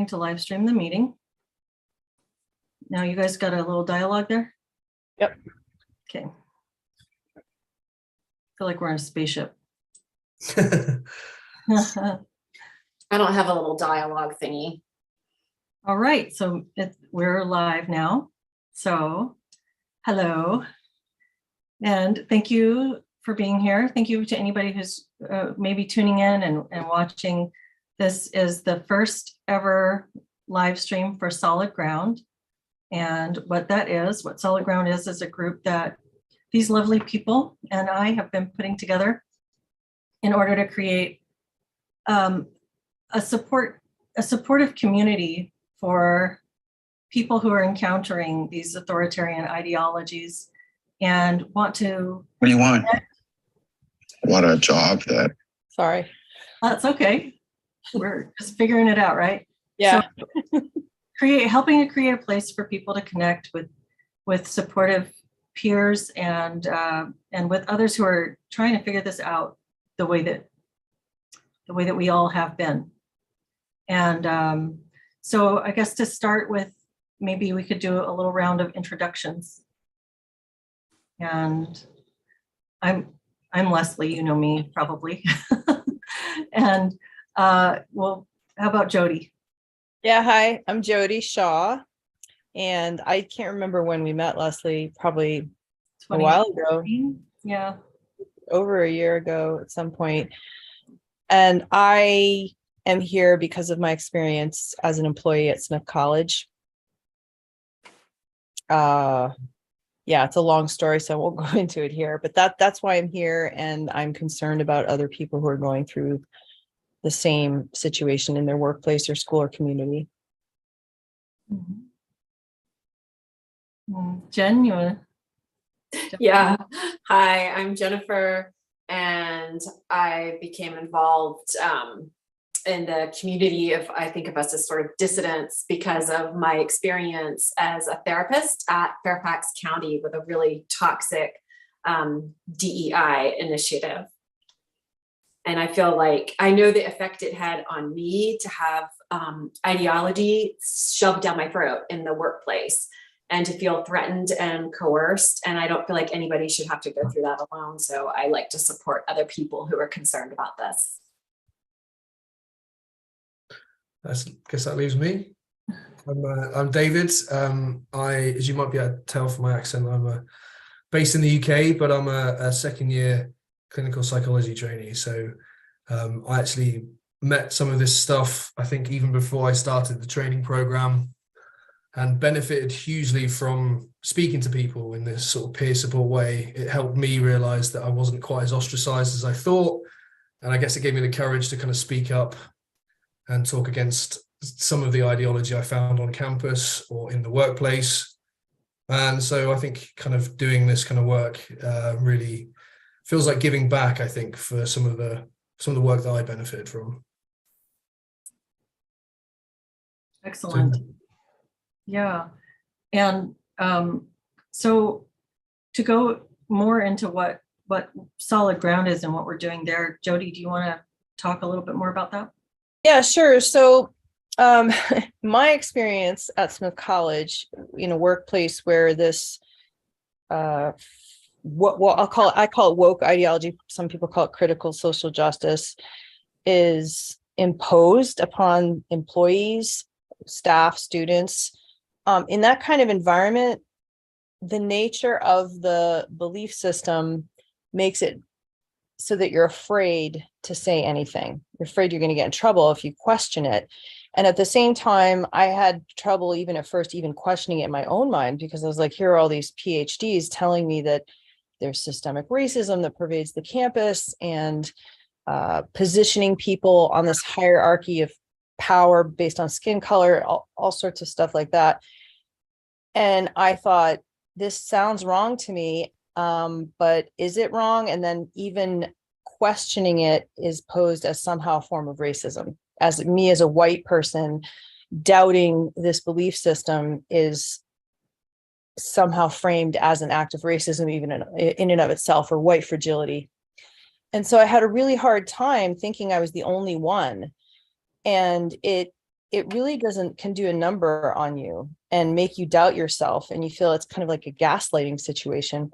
going to live stream the meeting. Now you guys got a little dialogue there? Yep. Okay. I feel like we're on a spaceship. I don't have a little dialogue thingy. All right, so we're live now. So hello, and thank you for being here. Thank you to anybody who's maybe tuning in and watching. This is the first ever live stream for Solid Ground. And what Solid Ground is a group that these lovely people and I have been putting together in order to create a supportive community for people who are encountering these authoritarian ideologies and want to. What do you want? What a job that. Sorry. That's okay. We're just figuring it out, right? Yeah. So, helping to create a place for people to connect with supportive peers and with others who are trying to figure this out the way that we all have been. And so I guess to start with, maybe we could do a little round of introductions. And I'm Leslie, you know me probably. And well, how about Jodi? Yeah, hi, I'm Jodi Shaw. And I can't remember when we met, Leslie, probably a while ago. Yeah. Over a year ago at some point. And I am here because of my experience as an employee at Smith College. Yeah, it's a long story, so I won't go into it here, but that's why I'm here, and I'm concerned about other people who are going through the same situation in their workplace or school or community. Mm-hmm. Jen, you want to? Yeah. Hi, I'm Jennifer, and I became involved in the community of, I think of us as sort of dissidents because of my experience as a therapist at Fairfax County with a really toxic DEI initiative. And I feel like I know the effect it had on me to have ideology shoved down my throat in the workplace and to feel threatened and coerced. And I don't feel like anybody should have to go through that alone. So I like to support other people who are concerned about this. I guess that leaves me. I'm David. As you might be able to tell from my accent, I'm based in the UK, but I'm a second year clinical psychology trainee. So I actually met some of this stuff, I think, even before I started the training program, and benefited hugely from speaking to people in this sort of peer support way. It helped me realize that I wasn't quite as ostracized as I thought. And I guess it gave me the courage to kind of speak up and talk against some of the ideology I found on campus or in the workplace. And so I think kind of doing this kind of work really feels like giving back, I think, for some of the work that I benefited from. Excellent. Yeah. And so to go more into what Solid Ground is and what we're doing there, Jodi, do you want to talk a little bit more about that? Yeah, sure. So my experience at Smith College in a workplace where this I call it woke ideology, some people call it critical social justice, is imposed upon employees, staff, students. In that kind of environment, the nature of the belief system makes it so that you're afraid to say anything. You're afraid you're going to get in trouble if you question it. And at the same time, I had trouble even at first even questioning it in my own mind, because I was like, here are all these PhDs telling me that there's systemic racism that pervades the campus and positioning people on this hierarchy of power based on skin color, all sorts of stuff like that. And I thought, this sounds wrong to me, but is it wrong? And then even questioning it is posed as somehow a form of racism. As me as a white person, doubting this belief system is somehow framed as an act of racism, even in and of itself, or white fragility. And so I had a really hard time thinking I was the only one. And it it really can do a number on you and make you doubt yourself, and you feel it's kind of like a gaslighting situation.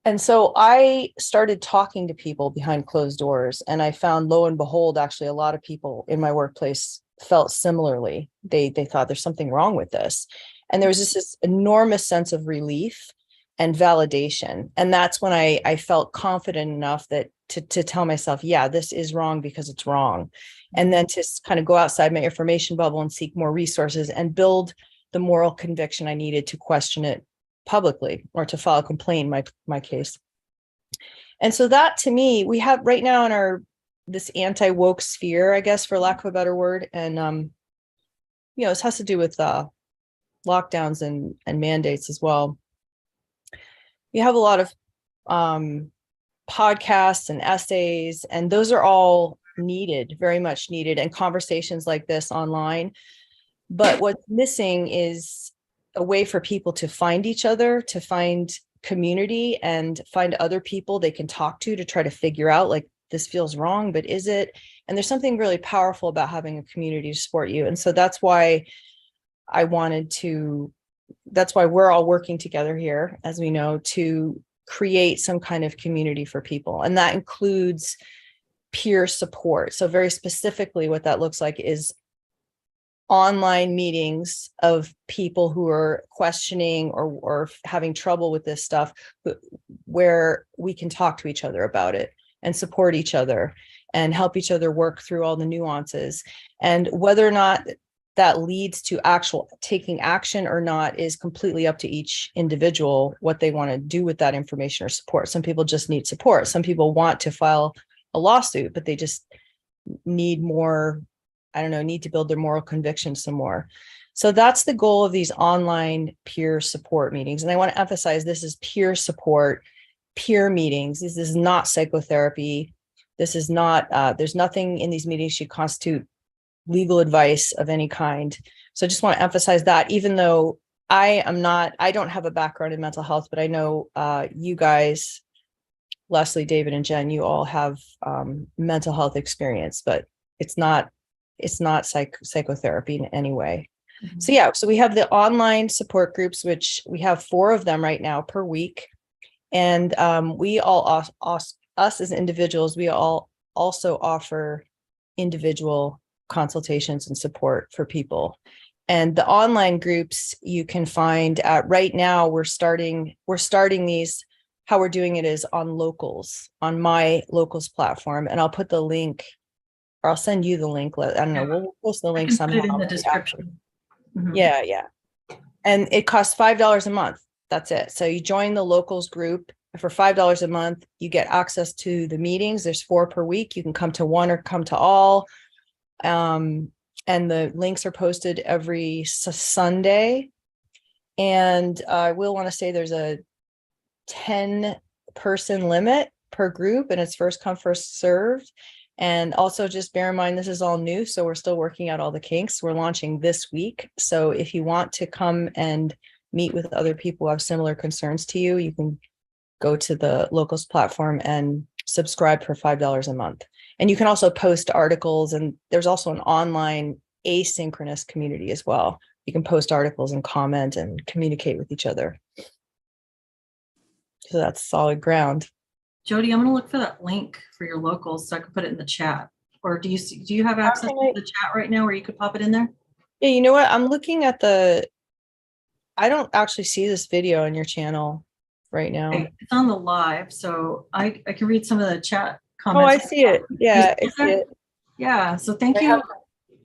And so I started talking to people behind closed doors, and I found, lo and behold, actually a lot of people in my workplace felt similarly. They thought there's something wrong with this. And there was just this enormous sense of relief and validation. And that's when I felt confident enough that to tell myself, yeah, this is wrong because it's wrong. And then to kind of go outside my information bubble and seek more resources and build the moral conviction I needed to question it publicly, or to file a complaint in my case. And so that, to me, we have right now in this anti-woke sphere, I guess, for lack of a better word. And this has to do with lockdowns and mandates as well. You have a lot of podcasts and essays, and those are all needed, very much needed, and conversations like this online. But what's missing is a way for people to find each other, to find community, and find other people they can talk to try to figure out, like, this feels wrong, but is it? And there's something really powerful about having a community to support you. And so that's why that's why we're all working together here, as we know, to create some kind of community for people. And that includes peer support. So very specifically, what that looks like is online meetings of people who are questioning or having trouble with this stuff, where we can talk to each other about it and support each other and help each other work through all the nuances. And whether or not that leads to actual taking action or not is completely up to each individual, what they want to do with that information or support. Some people just need support. Some people want to file a lawsuit, but they just need more, need to build their moral conviction some more. So that's the goal of these online peer support meetings. And I want to emphasize, this is peer support, peer meetings. This is not psychotherapy. This is not, there's nothing in these meetings should constitute legal advice of any kind. So I just want to emphasize that, even though I don't have a background in mental health, but I know you guys, Leslie, David, and Jen, you all have mental health experience, but it's not psychotherapy in any way. Mm-hmm. So yeah, so we have the online support groups, which we have 4 of them right now per week. And we all, us as individuals, we all also offer individual consultations and support for people. And the online groups you can find right now, we're starting these. How we're doing it is on Locals, on my Locals platform. And I'll put the link, or I'll send you the link. I don't know. We'll post the link somehow. Put it in the description. Mm-hmm. Yeah. And it costs $5 a month. That's it. So you join the Locals group for $5 a month. You get access to the meetings. There's 4 per week. You can come to one or come to all. And the links are posted every Sunday. And I will want to say there's a 10-person limit per group, and it's first come, first served. And also just bear in mind, this is all new, so we're still working out all the kinks. We're launching this week. So if you want to come and meet with other people who have similar concerns to you, you can go to the Locals platform and subscribe for $5 a month. And you can also post articles, and there's also an online asynchronous community as well. You can post articles and comment and communicate with each other. So that's solid ground. Jodi, I'm going to look for that link for your Locals so I can put it in the chat. Or do you have access to the chat right now where you could pop it in there? Yeah, you know what? I'm looking at I don't actually see this video on your channel right now. Okay. It's on the live, so I can read some of the chat comments. Oh, I see it. Yeah, I see it. Yeah, so thank you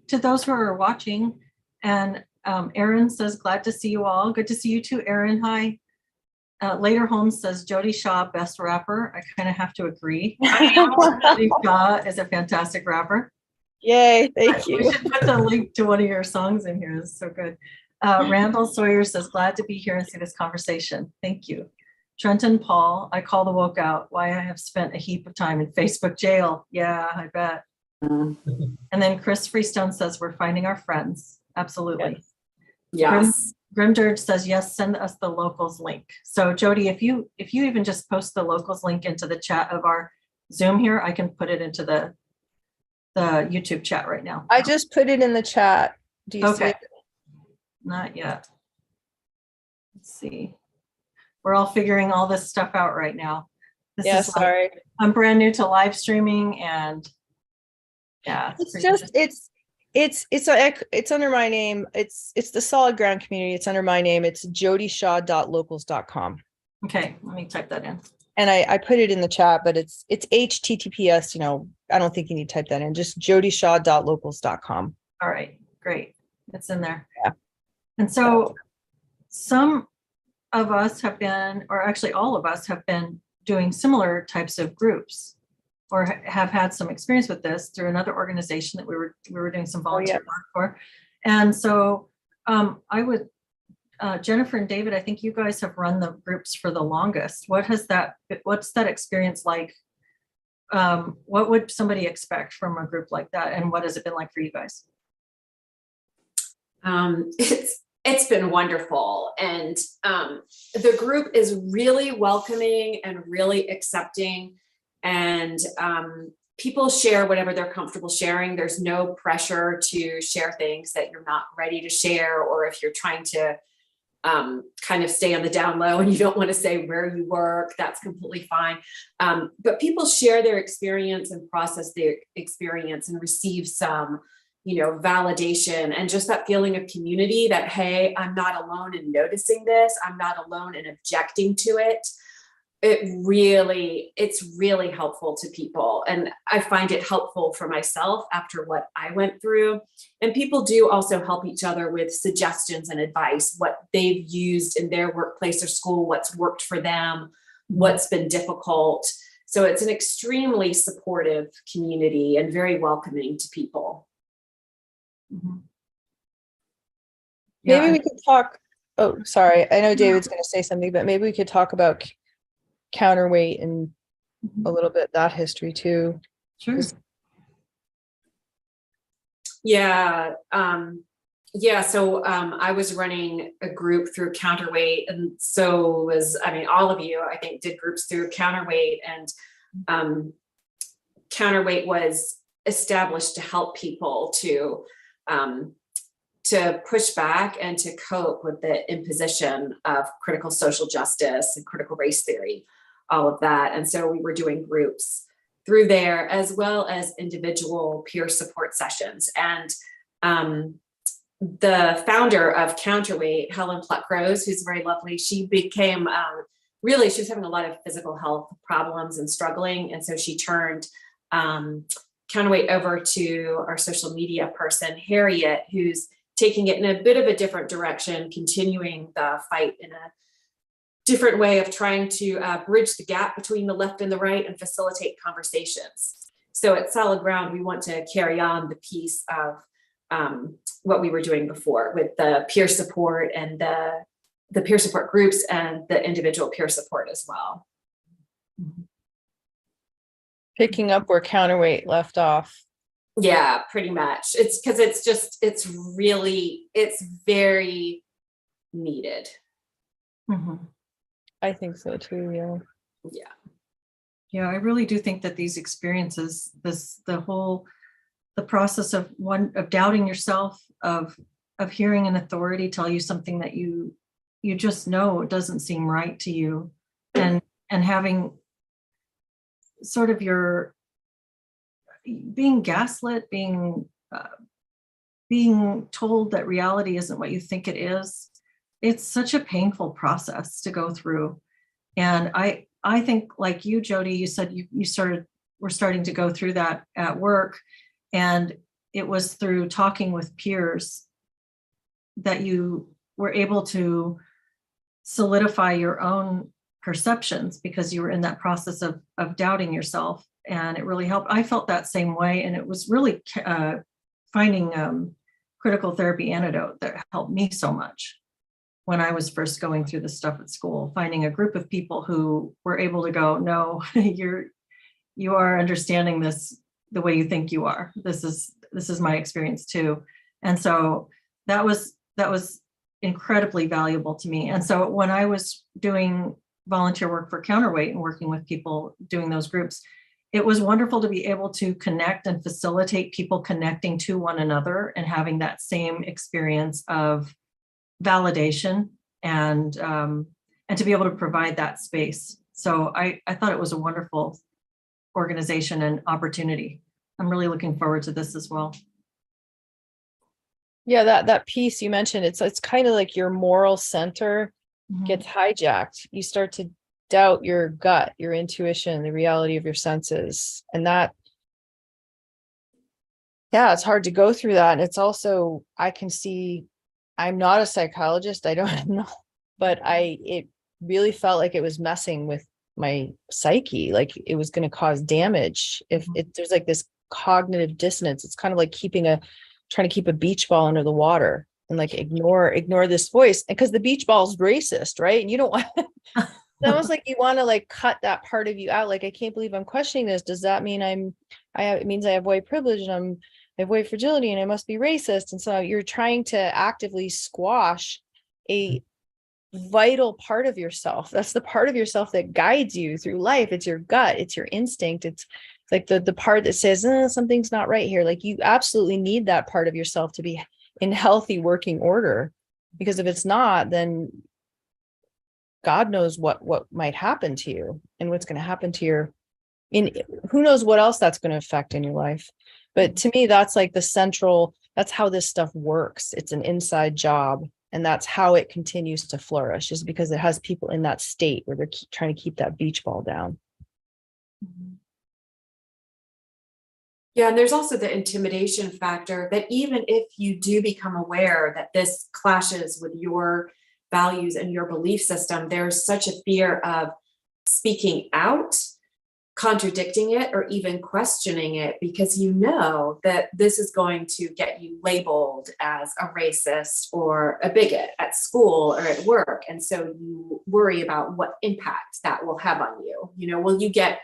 to those who are watching. And Erin says, glad to see you all. Good to see you too, Erin. Hi. Later Holmes says, Jodi Shaw, best rapper. I kind of have to agree. Jodi Shaw is a fantastic rapper. Yay, thank you. We should put the link to one of your songs in here. It's so good. Randall Sawyer says, glad to be here and see this conversation. Thank you. Trenton Paul, I call the woke out. Why I have spent a heap of time in Facebook jail. Yeah, I bet. And then Chris Freestone says, we're finding our friends. Absolutely. Yes. Grimdirge says, yes, send us the Locals link. So Jodi, if you even just post the Locals link into the chat of our Zoom here, I can put it into the YouTube chat right now. I just put it in the chat. Do you see Okay. it? Not yet. Let's see. We're all figuring all this stuff out right now. This Yeah, is like, sorry. I'm brand new to live streaming and yeah. It's pretty just much- it's under my name. It's the Solid Ground community. It's under my name. It's jodishaw.locals.com. Okay, let me type that in. And I put it in the chat, but it's HTTPS, I don't think you need to type that in, just jodishaw.locals.com. All right, great. It's in there. Yeah. And so some of us have been, or actually all of us have been doing similar types of groups or have had some experience with this through another organization that we were doing some volunteer work for. And so I would, Jennifer and David, I think you guys have run the groups for the longest. What's that experience like? What would somebody expect from a group like that? And what has it been like for you guys? It's been wonderful. And the group is really welcoming and really accepting. And people share whatever they're comfortable sharing. There's no pressure to share things that you're not ready to share, or if you're trying to kind of stay on the down low and you don't want to say where you work, that's completely fine. But people share their experience and process their experience and receive some, validation and just that feeling of community that, hey, I'm not alone in noticing this. I'm not alone in objecting to it. It's really helpful to people. And I find it helpful for myself after what I went through. And people do also help each other with suggestions and advice, what they've used in their workplace or school, what's worked for them, what's been difficult. So it's an extremely supportive community and very welcoming to people. Mm-hmm. Maybe we could talk. Oh, sorry. I know David's going to say something, but maybe we could talk about counterweight and a little bit that history too. Sure. Yeah. So I was running a group through Counterweight, and so all of you, I think, did groups through Counterweight, and Counterweight was established to help people to push back and to cope with the imposition of critical social justice and critical race theory, all of that. And so we were doing groups through there, as well as individual peer support sessions. And the founder of Counterweight, Helen Pluck-Rose, who's very lovely, she became she was having a lot of physical health problems and struggling. And so she turned Counterweight over to our social media person, Harriet, who's taking it in a bit of a different direction, continuing the fight in a different way of trying to bridge the gap between the left and the right and facilitate conversations. So at Solid Ground, we want to carry on the piece of what we were doing before with the peer support and the peer support groups and the individual peer support as well. Picking up where Counterweight left off. Yeah, pretty much. It's because it's very needed. Mm-hmm. I think so too. Yeah. Yeah. Yeah, I really do think that these experiences, the process of doubting yourself, of hearing an authority tell you something that you just know doesn't seem right to you, and having sort of your being gaslit, being told that reality isn't what you think it is. It's such a painful process to go through. And I think, like you, Jodi, you said you were starting to go through that at work, and it was through talking with peers that you were able to solidify your own perceptions, because you were in that process of doubting yourself, and it really helped. I felt that same way, and it was really finding critical therapy antidote that helped me so much when I was first going through this stuff at school, finding a group of people who were able to go, no, you are understanding this the way you think you are. This is my experience too. And so that was incredibly valuable to me. And so when I was doing volunteer work for Counterweight and working with people doing those groups, it was wonderful to be able to connect and facilitate people connecting to one another and having that same experience of validation and to be able to provide that space. So I thought it was a wonderful organization and opportunity. I'm really looking forward to this as well. Yeah, that piece you mentioned, it's kind of like your moral center gets hijacked. You start to doubt your gut, your intuition, the reality of your senses. And that, yeah, it's hard to go through that. And it's also, I can see, I'm not a psychologist, I don't know, but it really felt like it was messing with my psyche, like it was going to cause damage. If there's like this cognitive dissonance, it's kind of like trying to keep a beach ball under the water and like ignore this voice, because the beach ball is racist, right? And you don't want it's almost like you want to like cut that part of you out. Like, I can't believe I'm questioning this. Does that mean it means I have white privilege and I have white fragility and I must be racist? And so you're trying to actively squash a vital part of yourself. That's the part of yourself that guides you through life. It's your gut, it's your instinct. It's like the part that says something's not right here. Like, you absolutely need that part of yourself to be in healthy working order, because if it's not, then God knows what might happen to you and what's going to happen to who knows what else that's going to affect in your life. But to me, that's like that's how this stuff works. It's an inside job. And that's how it continues to flourish, is because it has people in that state where they're trying to keep that beach ball down. Yeah, and there's also the intimidation factor that even if you do become aware that this clashes with your values and your belief system, there's such a fear of speaking out, contradicting it, or even questioning it, because you know that this is going to get you labeled as a racist or a bigot at school or at work. And so you worry about what impact that will have on you. You know, will you get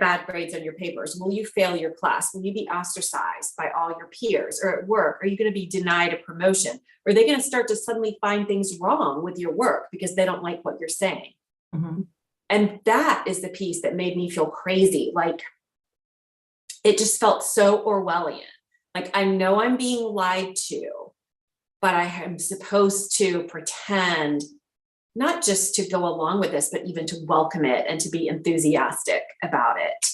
bad grades on your papers? Will you fail your class? Will you be ostracized by all your peers? Or at work, are you going to be denied a promotion? Or are they going to start to suddenly find things wrong with your work because they don't like what you're saying? And that is the piece that made me feel crazy. Like, it just felt so Orwellian. Like, I know I'm being lied to, but I am supposed to pretend not just to go along with this, but even to welcome it and to be enthusiastic about it.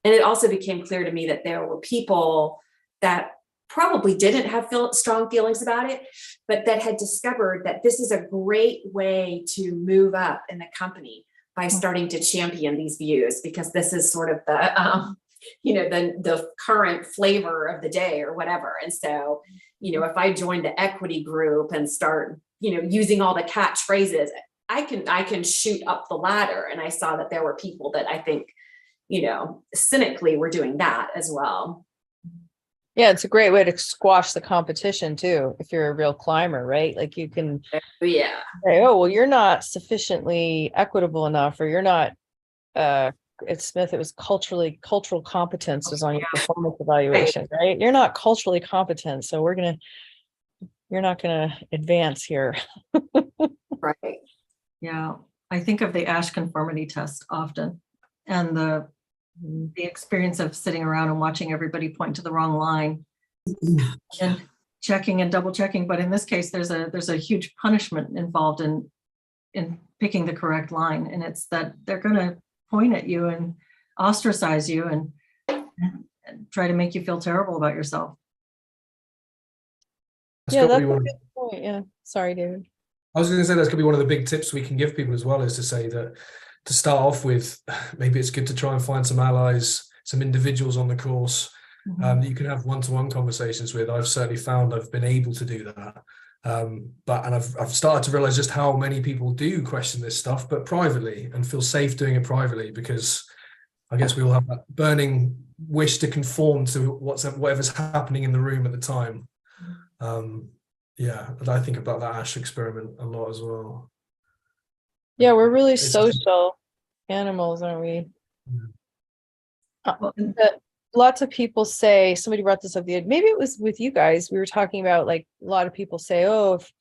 And it also became clear to me that there were people that probably didn't have strong feelings about it, but that had discovered that this is a great way to move up in the company by starting to champion these views, because this is sort of the, the current flavor of the day or whatever. And so, if I joined the equity group and start, using all the catchphrases, I can shoot up the ladder. And I saw that there were people that I think, cynically were doing that as well. Yeah, it's a great way to squash the competition too, if you're a real climber, right? Like, you can say, oh, well, you're not sufficiently equitable enough, or you're not at Smith, it was cultural competence was on your performance evaluation, right? You're not culturally competent, so you're not gonna advance here. Right. Yeah, I think of the Ash conformity test often, and the experience of sitting around and watching everybody point to the wrong line and checking and double checking. But in this case, there's a huge punishment involved in picking the correct line. And it's that they're going to point at you and ostracize you and try to make you feel terrible about yourself. Yeah, that's a good point. Yeah. Sorry, David. I was going to say that's going to be one of the big tips we can give people as well, is to say that to start off with, maybe it's good to try and find some allies, some individuals on the course that you can have one-to-one conversations with. I've certainly found I've been able to do that. I've started to realize just how many people do question this stuff, but privately, and feel safe doing it privately, because I guess we all have that burning wish to conform to whatever's happening in the room at the time. And I think about that Ash experiment a lot as well. Yeah, we're really social animals, aren't we? Lots of people say, somebody brought this up maybe it was with you guys, we were talking about, like, a lot of people say, oh, if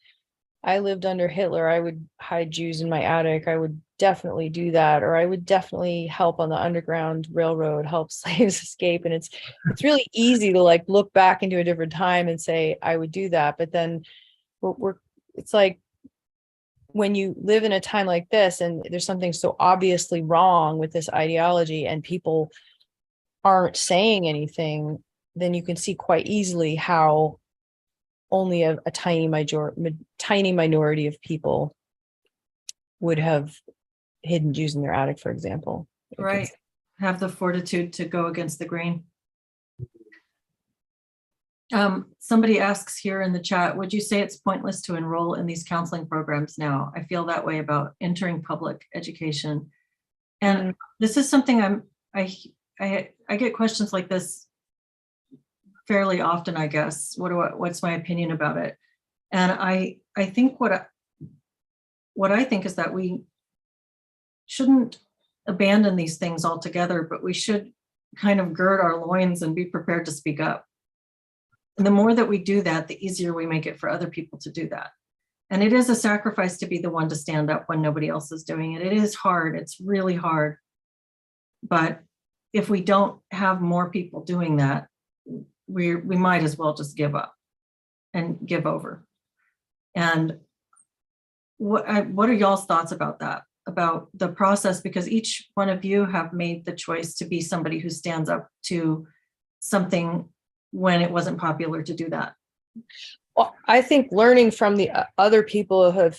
I lived under Hitler, I would hide Jews in my attic, I would definitely do that, or I would definitely help on the Underground Railroad, help slaves escape. And it's really easy to like look back into a different time and say I would do that. But then it's like when you live in a time like this and there's something so obviously wrong with this ideology and people aren't saying anything, then you can see quite easily how only a tiny minority of people would have hidden Jews in their attic, for example. Right. Have the fortitude to go against the grain. Somebody asks here in the chat, would you say it's pointless to enroll in these counseling programs now? I feel that way about entering public education. And this is something I get questions like this fairly often, I guess. What's my opinion about it? And I think what I think is that we shouldn't abandon these things altogether, but we should kind of gird our loins and be prepared to speak up. And the more that we do that, the easier we make it for other people to do that. And it is a sacrifice to be the one to stand up when nobody else is doing it. It is hard. It's really hard. But if we don't have more people doing that, we might as well just give up and give over. And what are y'all's thoughts about that, about the process? Because each one of you have made the choice to be somebody who stands up to something when it wasn't popular to do that. Well, I think learning from the other people who have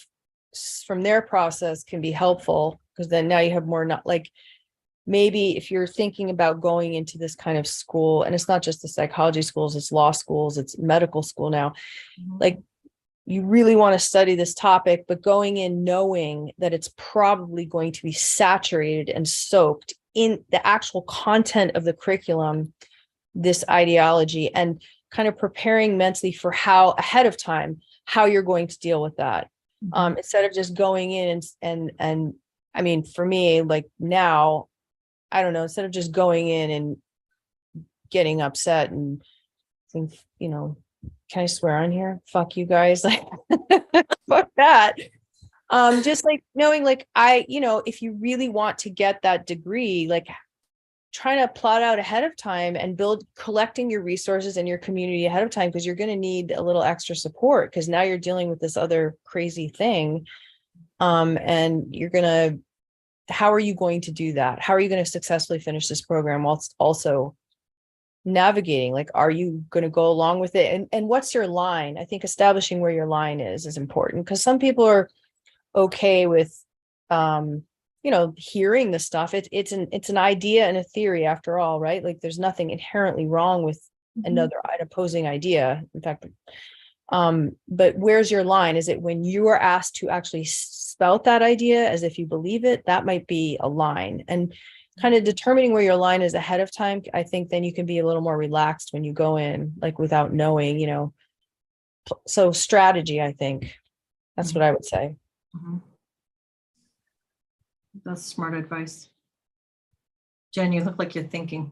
from their process can be helpful, because then now you have more, not like, maybe if you're thinking about going into this kind of school, and it's not just the psychology schools, it's law schools, it's medical school now, like you really want to study this topic, but going in knowing that it's probably going to be saturated and soaked in the actual content of the curriculum, this ideology, and kind of preparing mentally for how ahead of time, how you're going to deal with that. Instead of just going in and I mean, for me, like now, I don't know, instead of just going in and getting upset and think, you know, can I swear on here? Fuck you guys. Like, fuck that. Just like knowing, like, if you really want to get that degree, like trying to plot out ahead of time and collecting your resources and your community ahead of time, because you're going to need a little extra support, because now you're dealing with this other crazy thing. And how are you going to do that? How are you going to successfully finish this program whilst also navigating? Like, are you going to go along with it? And what's your line? I think establishing where your line is important, because some people are okay with, hearing the stuff. It's an idea and a theory after all, right? Like there's nothing inherently wrong with an opposing idea. In fact, but where's your line? Is it when you are asked to actually spout that idea as if you believe it? That might be a line. And kind of determining where your line is ahead of time, I think then you can be a little more relaxed when you go in, like without knowing, so strategy, I think that's what I would say. That's smart advice. Jen, you look like you're thinking.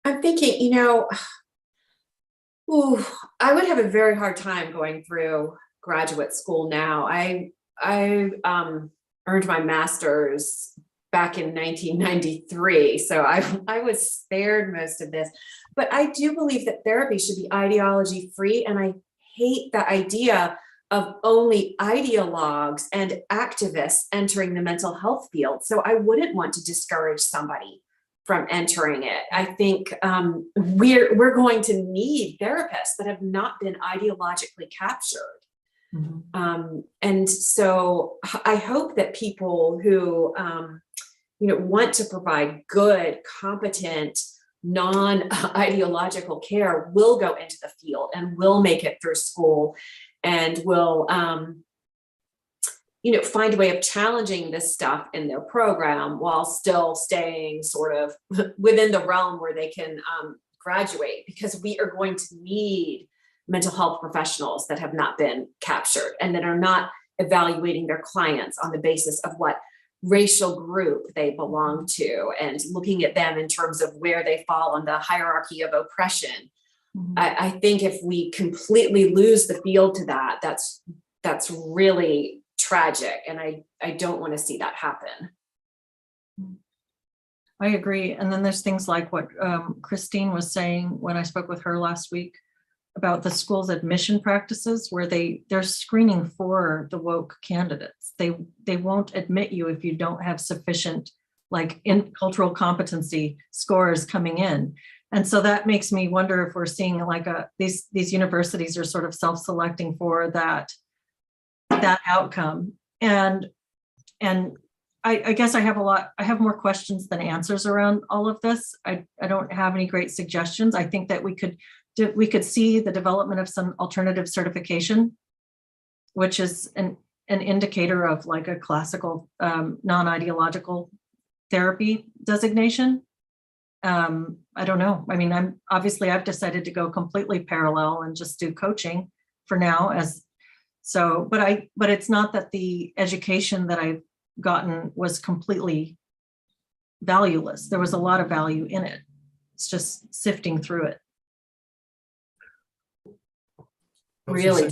I'm thinking, I would have a very hard time going through graduate school now. I earned my master's back in 1993, so I was spared most of this. But I do believe that therapy should be ideology free, and I hate the idea of only ideologues and activists entering the mental health field. So I wouldn't want to discourage somebody from entering it. I think we're going to need therapists that have not been ideologically captured. And so I hope that people who want to provide good, competent, non-ideological care will go into the field and will make it through school and will find a way of challenging this stuff in their program while still staying sort of within the realm where they can graduate, because we are going to need mental health professionals that have not been captured and that are not evaluating their clients on the basis of what racial group they belong to and looking at them in terms of where they fall on the hierarchy of oppression. I think if we completely lose the field to that, that's really tragic, and I don't want to see that happen. I agree. And then there's things like what Christine was saying when I spoke with her last week about the school's admission practices, where they're screening for the woke candidates. They won't admit you if you don't have sufficient like in cultural competency scores coming in. And so that makes me wonder if we're seeing like these universities are sort of self-selecting for that outcome. And I guess I have more questions than answers around all of this. I don't have any great suggestions. I think that we could see the development of some alternative certification, which is an indicator of like a classical non-ideological therapy designation. I don't know. I mean, I've decided to go completely parallel and just do coaching for now but it's not that the education that I've gotten was completely valueless. There was a lot of value in it. It's just sifting through it. Really?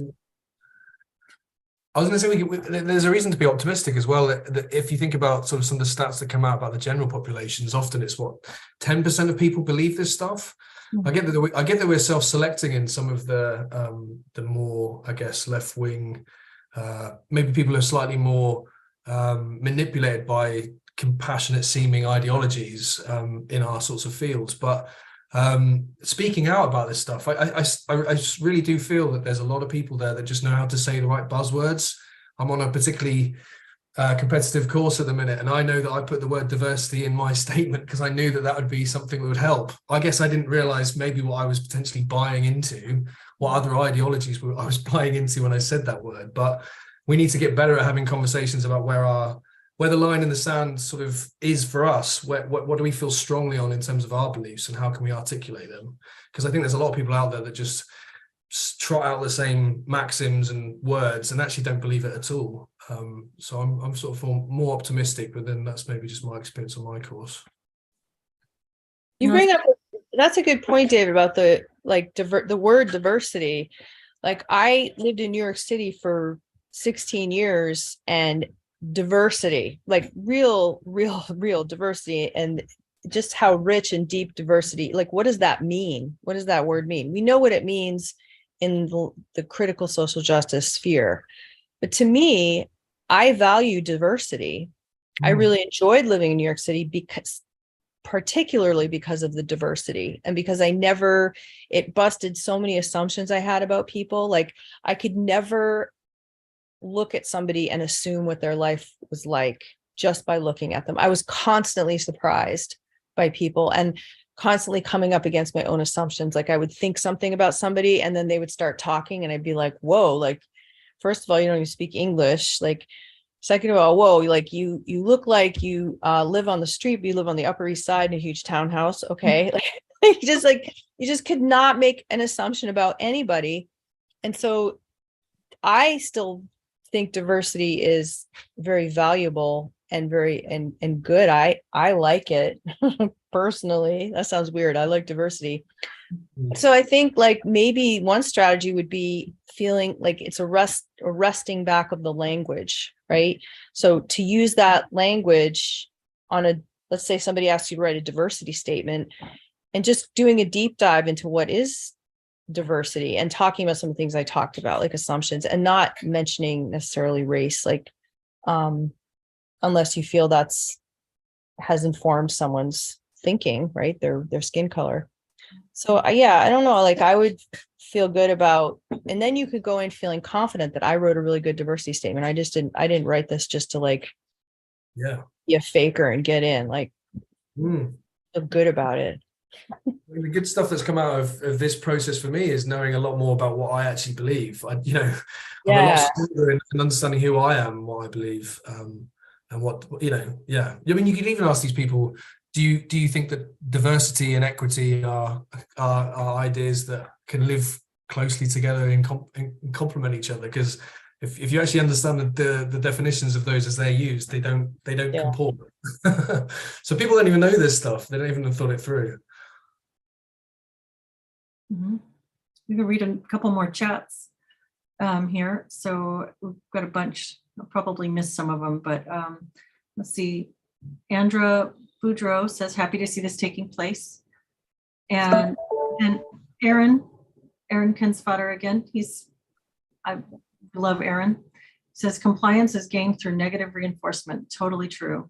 I was going to say there's a reason to be optimistic as well. That if you think about sort of some of the stats that come out about the general populations, often it's 10% of people believe this stuff. Mm-hmm. I get that we're self-selecting in some of the more, I guess, left-wing, maybe people are slightly more manipulated by compassionate seeming ideologies in our sorts of fields. But speaking out about this stuff, I just really do feel that there's a lot of people there that just know how to say the right buzzwords. I'm on a particularly competitive course at the minute, and I know that I put the word diversity in my statement because I knew that would be something that would help. I guess I didn't realize maybe what I was potentially buying into, what other ideologies I was buying into when I said that word. But we need to get better at having conversations about where the line in the sand sort of is for us. What do we feel strongly on in terms of our beliefs, and how can we articulate them? Because I think there's a lot of people out there that just trot out the same maxims and words and actually don't believe it at all. So I'm sort of more optimistic, but then that's maybe just my experience on my course. You bring up, that's a good point, David, about the word diversity. Like, I lived in New York City for 16 years, and diversity, like real diversity, and just how rich and deep diversity, like, what does that mean? What does that word mean? We know what it means in the critical social justice sphere, but to me, I value diversity. I really enjoyed living in New York City particularly because of the diversity, and because it busted so many assumptions I had about people. Like, I could never look at somebody and assume what their life was like just by looking at them. I was constantly surprised by people and constantly coming up against my own assumptions. Like, I would think something about somebody, and then they would start talking, and I'd be like, whoa, like, first of all, you don't even speak English. Like, second of all, whoa, like you look like you live on the street, but you live on the Upper East Side in a huge townhouse. Okay. You just could not make an assumption about anybody. And so I still think diversity is very valuable and very and good. I like it personally. That sounds weird. I like diversity. So I think like maybe one strategy would be feeling like it's a resting back of the language, right? So to use that language on let's say somebody asks you to write a diversity statement, and just doing a deep dive into what is diversity and talking about some of the things I talked about, like assumptions, and not mentioning necessarily race, like unless you feel has informed someone's thinking, right? Their skin color. So yeah, I don't know, like I would feel good about, and then you could go in feeling confident that I wrote a really good diversity statement. I didn't write this just to like, be a faker and get in, like feel good about it. The good stuff that's come out of this process for me is knowing a lot more about what I actually believe. I'm a lot stronger in understanding who I am, what I believe, and what, I mean, you could even ask these people, do you think that diversity and equity are ideas that can live closely together and complement each other? Because if you actually understand the definitions of those as they're used, they don't comport. So people don't even know this stuff. They don't even have thought it through. Mm-hmm. We can read a couple more chats here. So we've got a bunch I'll probably miss some of them, but let's see. Andra Boudreau says, happy to see this taking place. And Aaron Kinsfater again, I love Aaron, says compliance is gained through negative reinforcement. Totally true.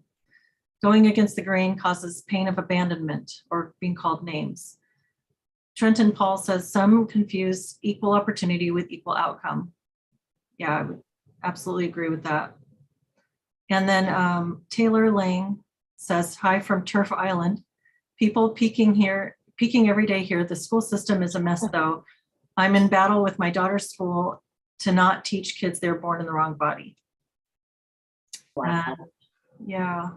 Going against the grain causes pain of abandonment or being called names. Trenton Paul says some confuse equal opportunity with equal outcome. Yeah, I would absolutely agree with that. And then Taylor Lang says, hi from Turf Island. People peeking every day here. The school system is a mess though. I'm in battle with my daughter's school to not teach kids they're born in the wrong body. Wow. Yeah.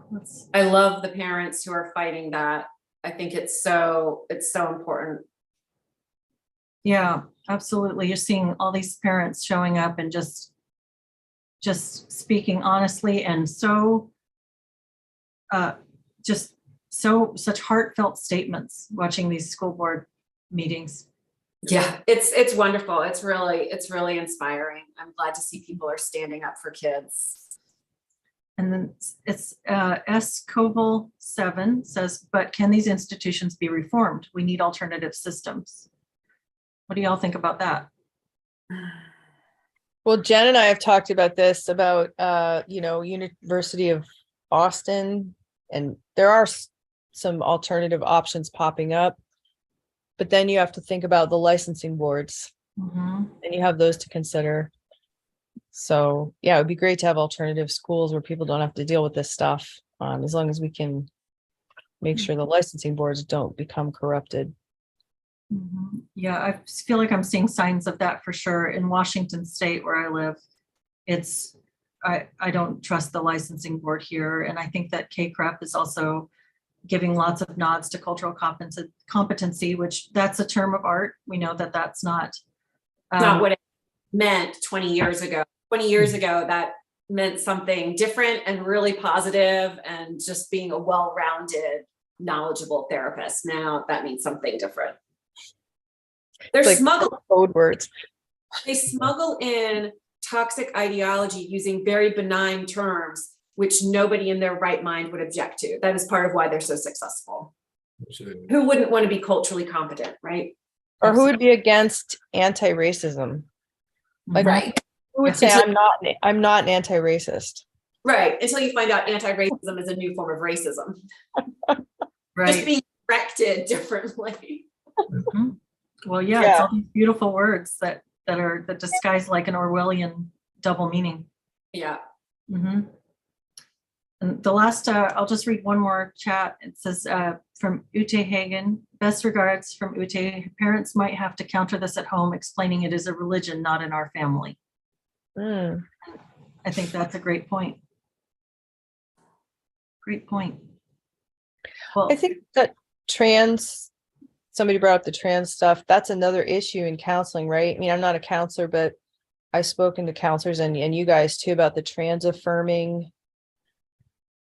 I love the parents who are fighting that. I think it's so important. Yeah, absolutely. You're seeing all these parents showing up and just speaking honestly and such heartfelt statements watching these school board meetings. Yeah, it's wonderful. It's really inspiring. I'm glad to see people are standing up for kids. And then it's S. Koval 7 says, but can these institutions be reformed? We need alternative systems. What do y'all think about that? Well, Jen and I have talked about this, about, University of Boston, and there are some alternative options popping up, but then you have to think about the licensing boards, and you have those to consider. So yeah, it would be great to have alternative schools where people don't have to deal with this stuff, as long as we can make sure the licensing boards don't become corrupted. Yeah, I feel like I'm seeing signs of that for sure. In Washington State, where I live, I don't trust the licensing board here. And I think that KCRAP is also giving lots of nods to cultural competency, which that's a term of art. We know that that's not what it meant 20 years ago. 20 years ago, that meant something different and really positive and just being a well-rounded, knowledgeable therapist. Now that means something different. They're like smuggling code words. They smuggle in toxic ideology using very benign terms, which nobody in their right mind would object to. That is part of why they're so successful. Absolutely. Who wouldn't want to be culturally competent, right? Or who would be against anti-racism? Like, Right. who would say I'm not an anti-racist? Right. Until you find out anti-racism is a new form of racism. right. Just being corrected differently. Well, yeah, it's all these beautiful words that disguise like an Orwellian double meaning. Yeah. And the last, I'll just read one more chat. It says from Ute Hagen, best regards from Ute. Parents might have to counter this at home, explaining it is a religion, not in our family. I think that's a great point. Great point. Well, I think that somebody brought up the trans stuff. That's another issue in counseling, right? I mean, I'm not a counselor, but I've spoken to counselors and you guys too about the trans affirming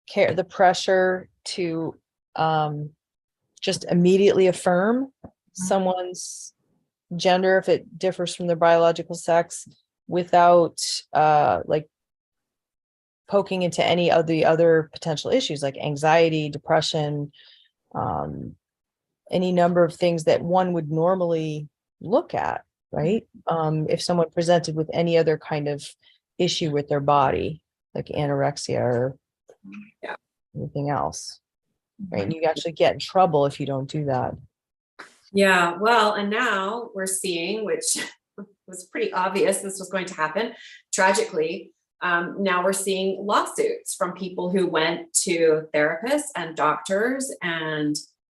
care, the pressure to just immediately affirm someone's gender if it differs from their biological sex without like poking into any of the other potential issues like anxiety, depression, any number of things that one would normally look at, right? If someone presented with any other kind of issue with their body, like anorexia or anything else, right? And you actually get in trouble if you don't do that. Yeah, well, and now we're seeing, which was pretty obvious this was going to happen, tragically, now we're seeing lawsuits from people who went to therapists and doctors and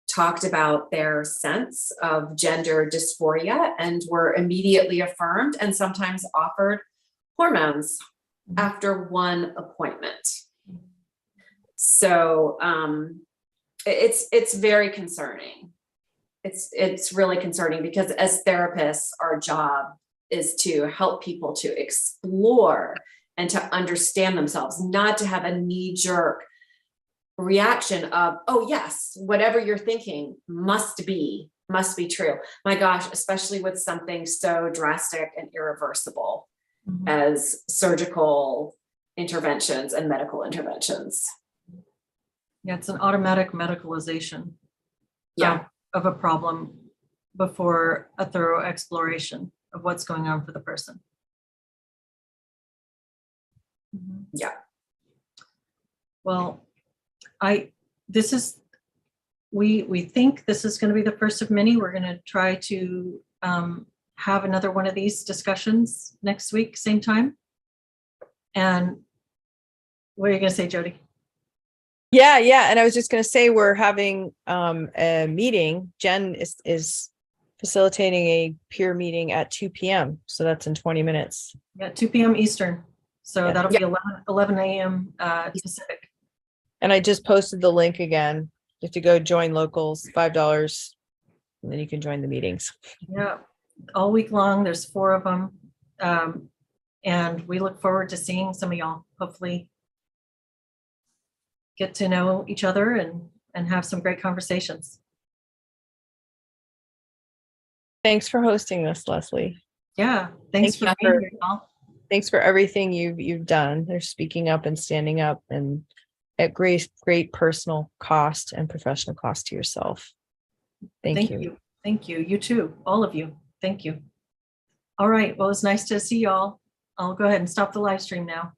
talked about their sense of gender dysphoria and were immediately affirmed and sometimes offered hormones after one appointment. So it's very concerning. It's really concerning because as therapists, our job is to help people to explore and to understand themselves, not to have a knee-jerk reaction of, oh yes, whatever you're thinking must be true. My gosh, especially with something so drastic and irreversible as surgical interventions and medical interventions. Yeah, it's an automatic medicalization Yeah. of a problem before a thorough exploration of what's going on for the person. Mhm. Yeah. Well, we think this is going to be the first of many. We're going to try to have another one of these discussions next week, same time. And what are you going to say, Jodi? Yeah, yeah. And I was just going to say, we're having a meeting. Jen is facilitating a peer meeting at 2 p.m. So that's in 20 minutes. Yeah, 2 p.m. Eastern. So Yeah. that'll be 11 a.m. Pacific. And I just posted the link again. You have to go join locals, $5, and then you can join the meetings. Yeah, all week long. There's 4 of them. And we look forward to seeing some of y'all, hopefully get to know each other and have some great conversations. Thanks for hosting this, Leslie. Yeah, thanks Thank for you being for- here, y'all. Thanks for everything you've done. They're speaking up and standing up, and at great personal cost and professional cost to yourself. Thank you. Thank you. You too, all of you. Thank you. All right, well, it's nice to see y'all. I'll go ahead and stop the live stream now.